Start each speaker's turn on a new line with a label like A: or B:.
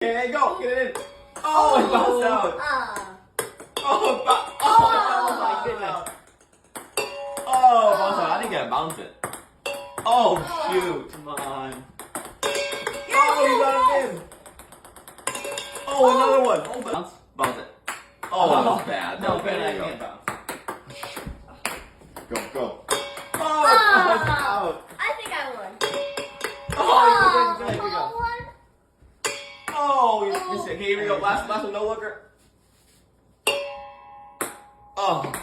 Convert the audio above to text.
A: Okay, go. Get it in. Oh, it bounced out. Oh my goodness. Oh, bounce out. I didn't get to bounce it. Oh, shoot. Come on. Oh, you got it in. Oh, another one. Oh, bounce it. Oh, that was bad. That was bad.
B: I can't bounce.
A: Go. Oh, it bounced out.
C: I think I won.
A: Oh, you did. Here we go. Oh, you said, okay, here we go. Last one, no looker. Oh.